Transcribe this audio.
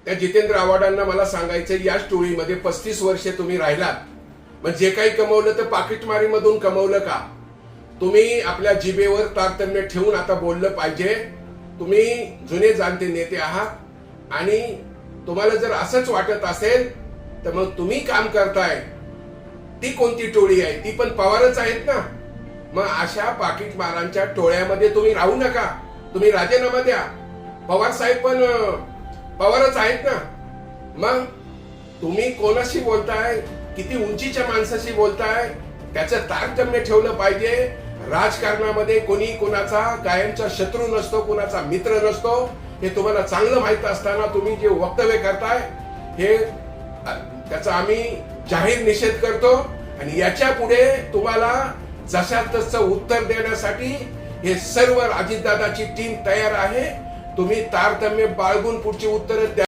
त्या जितेंद्र आव्हाडांना मला सांगायचं, या टोळीमध्ये 35 वर्षे तुम्ही राहिलात, मग जे काही कमवलं तर पाकिटमारीमधून कमवलं का? तुम्ही आपल्या जिभेवर तारतम्य ठेवून आता बोललं पाहिजे. तुम्ही जुने जाणते नेते आहात आणि तुम्हाला जर असंच वाटत असेल तर मग तुम्ही काम करताय ती कोणती टोळी आहे? ती पण पवारच आहेत ना. मग अशा पाकिटमारांच्या टोळ्यामध्ये तुम्ही राहू नका. तुम्ही राजीनामा द्या. पवार साहेब पण पवारच आहेत ना. मग तुम्ही कोणाशी बोलताय, किती उंचीच्या माणसाशी बोलताय, त्याचं तारतम्य ठेवलं पाहिजे. राजकारणामध्ये कोणी कोणाचा कायमचा शत्रू नसतो, कोणाचा मित्र नसतो. हे तुम्हाला चांगलं माहित असताना तुम्ही जे वक्तव्य करताय हे त्याचा आम्ही जाहीर निषेध करतो. आणि याच्या पुढे तुम्हाला जशा तसं उत्तर देण्यासाठी हे सर्व अजितदादाची टीम तयार आहे. तुम्ही तारतम्य बाळगून पुढची उत्तरं द्या.